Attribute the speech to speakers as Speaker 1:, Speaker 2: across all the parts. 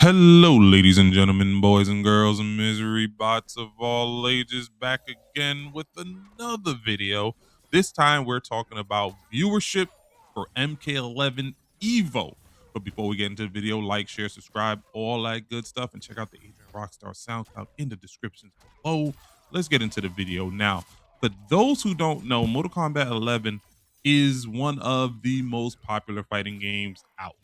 Speaker 1: Hello, ladies and gentlemen, boys and girls, and misery bots of all ages, back again with another video. This time we're talking about viewership for MK11 Evo. But before we get into the video, like, share, subscribe, all that good stuff, and check out the Adrian Rockstar SoundCloud in the descriptions below. Let's get into the video now. For those who don't know, Mortal Kombat 11 is one of the most popular fighting games out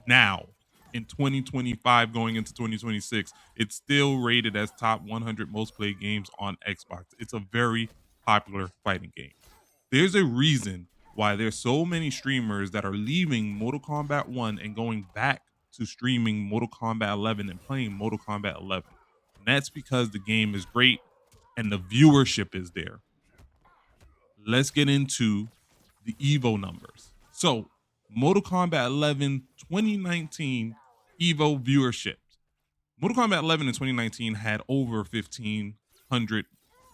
Speaker 1: now. In 2025 going into 2026, it's still rated as top 100 most played games on Xbox. It's a very popular fighting game. There's a reason why there's so many streamers that are leaving Mortal Kombat 1 and going back to streaming Mortal Kombat 11 and playing Mortal Kombat 11. And that's because the game is great and the viewership is there. Let's get into the Evo numbers. So, Mortal Kombat 11 2019 Evo viewership. Mortal Kombat 11 in 2019 had over 1,500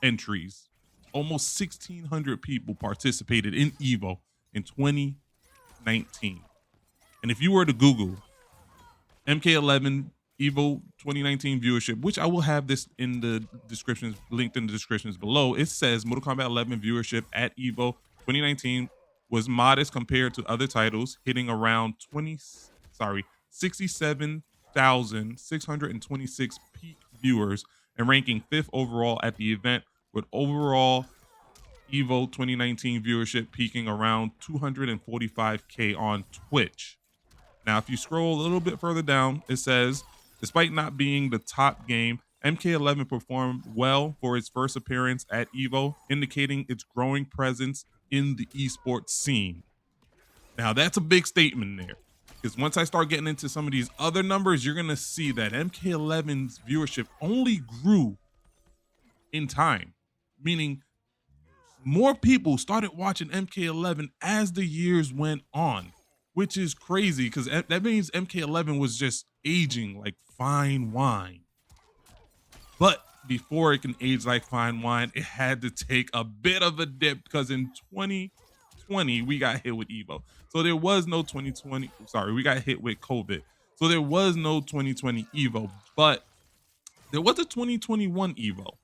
Speaker 1: entries. Almost 1,600 people participated in Evo in 2019. And if you were to Google MK11 Evo 2019 viewership, which I will have this in the descriptions, linked in the descriptions below, it says Mortal Kombat 11 viewership at Evo 2019 was modest compared to other titles, hitting around 67,626 peak viewers and ranking 5th overall at the event, with overall Evo 2019 viewership peaking around 245K on Twitch. Now, if you scroll a little bit further down, it says, despite not being the top game, MK11 performed well for its first appearance at Evo, indicating its growing presence in the esports scene. Now, that's a big statement there, because once I start getting into some of these other numbers, you're going to see that MK11's viewership only grew in time, meaning more people started watching MK11 as the years went on, which is crazy because that means MK11 was just aging like fine wine. But before it can age like fine wine, it had to take a bit of a dip because in 2020, we got hit with Evo. So there was no 2020. Sorry, we got hit with COVID. So there was no 2020 Evo, but there was a 2021 Evo,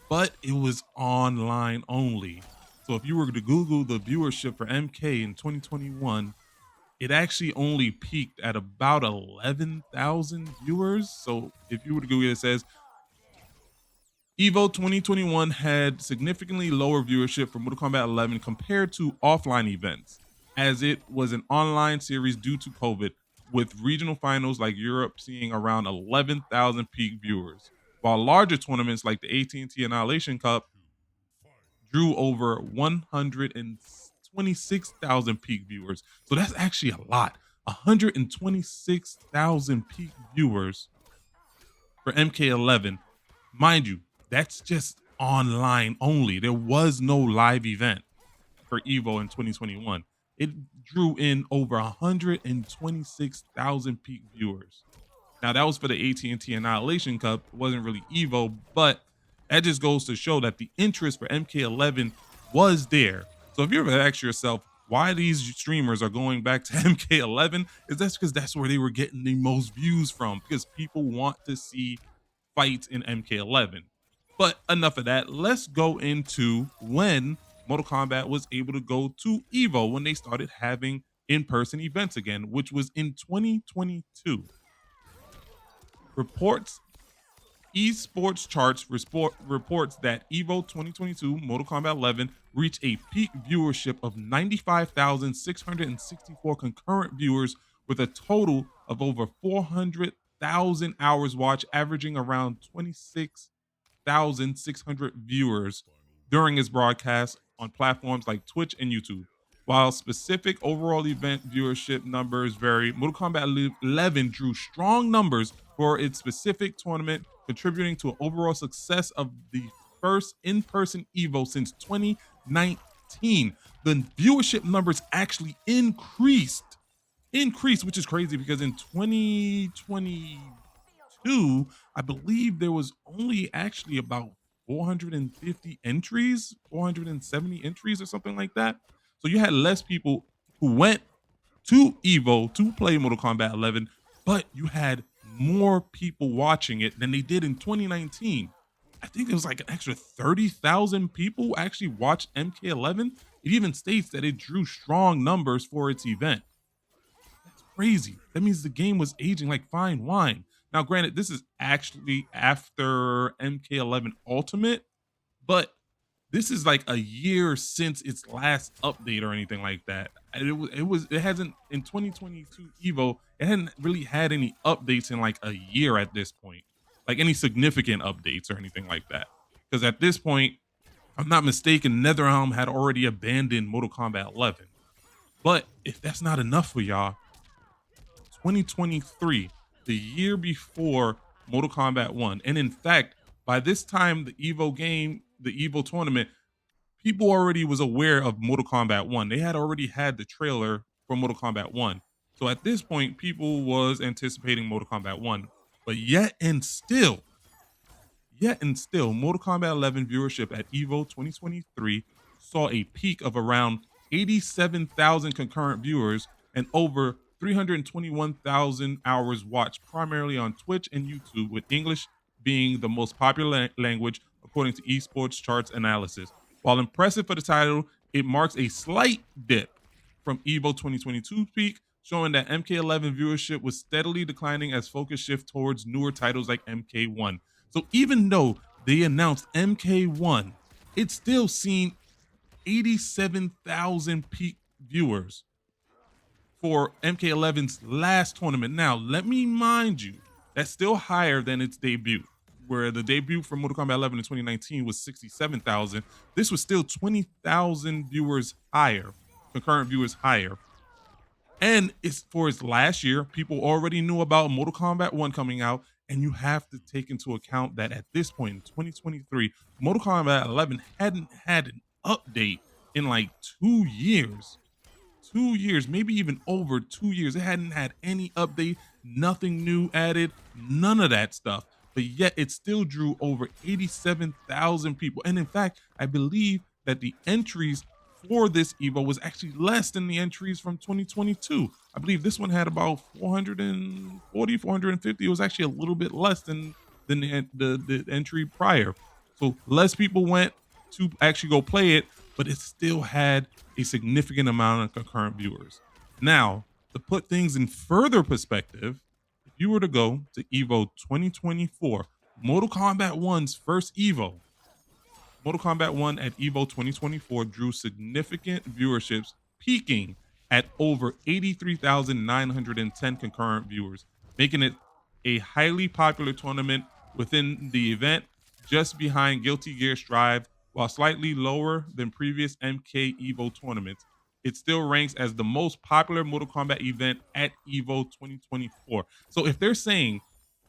Speaker 1: but it was online only. So if you were to Google the viewership for MK in 2021, it actually only peaked at about 11,000 viewers. So if you were to Google it, it says Evo 2021 had significantly lower viewership for Mortal Kombat 11 compared to offline events, as it was an online series due to COVID, with regional finals like Europe seeing around 11,000 peak viewers, while larger tournaments like the AT&T Annihilation Cup drew over 126,000 peak viewers. So that's actually a lot. 126,000 peak viewers for MK11. Mind you, that's just online only. There was no live event for Evo in 2021. It drew in over 126,000 peak viewers. Now, that was for the AT&T Annihilation Cup. It wasn't really Evo, but that just goes to show that the interest for MK11 was there. So if you ever ask yourself why these streamers are going back to MK11, is that's because that's where they were getting the most views from, because people want to see fights in MK11. But enough of that. Let's go into when Mortal Kombat was able to go to Evo, when they started having in-person events again, which was in 2022. Esports Charts reports that Evo 2022 Mortal Kombat 11 reached a peak viewership of 95,664 concurrent viewers, with a total of over 400,000 hours watched, averaging around 26,600 viewers during its broadcast on platforms like Twitch and YouTube. While specific overall event viewership numbers vary, Mortal Kombat 11 drew strong numbers for its specific tournament, contributing to an overall success of the first in-person Evo since 2019. The viewership numbers actually increased, which is crazy because in 2022, I believe there was only actually about 450 entries, 470 entries or something like that. So you had less people who went to Evo to play Mortal Kombat 11, but you had more people watching it than they did in 2019. I think it was like an extra 30,000 people actually watched MK11. It even states that it drew strong numbers for its event. That's crazy. That means the game was aging like fine wine. Now, granted, this is actually after MK11 Ultimate, but this is like a year since its last update or anything like that. And it hasn't in 2022 Evo, it hadn't really had any updates in like a year at this point. Like any significant updates or anything like that. Because at this point, if I'm not mistaken, NetherRealm had already abandoned Mortal Kombat 11. But if that's not enough for y'all, 2023, the year before Mortal Kombat 1. And in fact, by this time, the Evo game, the Evo tournament, people already was aware of Mortal Kombat 1. They had already had the trailer for Mortal Kombat 1. So at this point, people was anticipating Mortal Kombat 1. But yet and still, Mortal Kombat 11 viewership at Evo 2023 saw a peak of around 87,000 concurrent viewers and over 321,000 hours watched, primarily on Twitch and YouTube, with English being the most popular language according to esports charts analysis. While impressive for the title, it marks a slight dip from Evo 2022's peak, showing that MK11 viewership was steadily declining as focus shift towards newer titles like MK1. So even though they announced MK1, it's still seen 87,000 peak viewers for MK11's last tournament. Now, let me mind you, that's still higher than its debut, where the debut for Mortal Kombat 11 in 2019 was 67,000. This was still 20,000 viewers higher, concurrent viewers higher. And it's for its last year. People already knew about Mortal Kombat 1 coming out, and you have to take into account that at this point in 2023, Mortal Kombat 11 hadn't had an update in like 2 years. 2 years, maybe even over 2 years. It hadn't had any update, nothing new added, none of that stuff. But yet it still drew over 87,000 people. And in fact, I believe that the entries for this Evo was actually less than the entries from 2022. I believe this one had about 440, 450. It was actually a little bit less than the entry prior. So less people went to actually go play it, but it still had a significant amount of concurrent viewers. Now, to put things in further perspective, if you were to go to Evo 2024, Mortal Kombat 1's first Evo, Mortal Kombat 1 at Evo 2024 drew significant viewerships, peaking at over 83,910 concurrent viewers, making it a highly popular tournament within the event, just behind Guilty Gear Strive. While slightly lower than previous MK Evo tournaments, it still ranks as the most popular Mortal Kombat event at Evo 2024. So if they're saying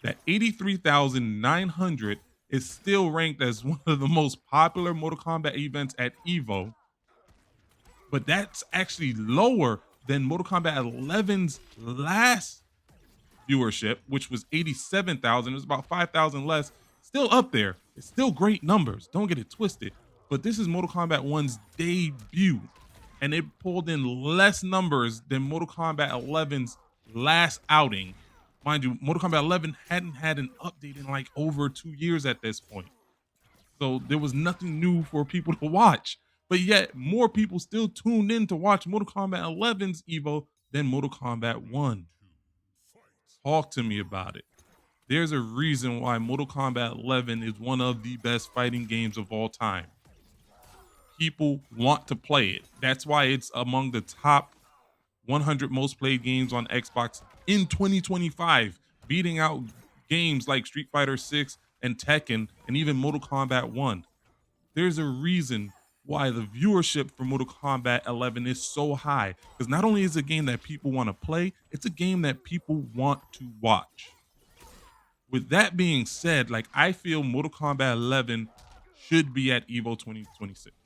Speaker 1: that 83,900 is still ranked as one of the most popular Mortal Kombat events at Evo, but that's actually lower than Mortal Kombat 11's last viewership, which was 87,000. It was about 5,000 less. Still up there. It's still great numbers. Don't get it twisted. But this is Mortal Kombat 1's debut, and it pulled in less numbers than Mortal Kombat 11's last outing. Mind you, Mortal Kombat 11 hadn't had an update in like over 2 years at this point. So there was nothing new for people to watch. But yet, more people still tuned in to watch Mortal Kombat 11's Evo than Mortal Kombat 1. Talk to me about it. There's a reason why Mortal Kombat 11 is one of the best fighting games of all time. People want to play it. That's why it's among the top 100 most played games on Xbox in 2025, beating out games like Street Fighter 6 and Tekken and even Mortal Kombat 1. There's a reason why the viewership for Mortal Kombat 11 is so high, because not only is it a game that people want to play, it's a game that people want to watch. With that being said, like, I feel Mortal Kombat 11 should be at Evo 2026.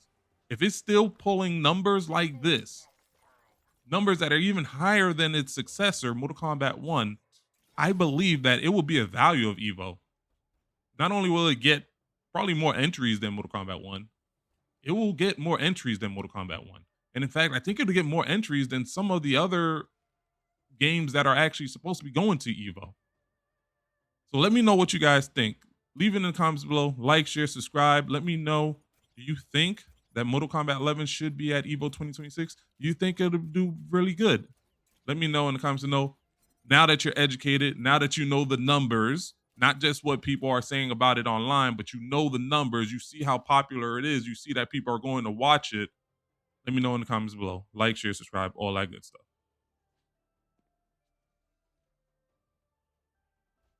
Speaker 1: If it's still pulling numbers like this, numbers that are even higher than its successor, Mortal Kombat 1, I believe that it will be a value of Evo. Not only will it get probably more entries than Mortal Kombat 1, it will get more entries than Mortal Kombat 1. And in fact, I think it'll get more entries than some of the other games that are actually supposed to be going to Evo. So let me know what you guys think. Leave it in the comments below. Like, share, subscribe. Let me know, do you think that Mortal Kombat 11 should be at EVO 2026? Do you think it'll do really good? Let me know in the comments below. Now that you're educated, now that you know the numbers, not just what people are saying about it online, but you know the numbers, you see how popular it is, you see that people are going to watch it. Let me know in the comments below. Like, share, subscribe, all that good stuff.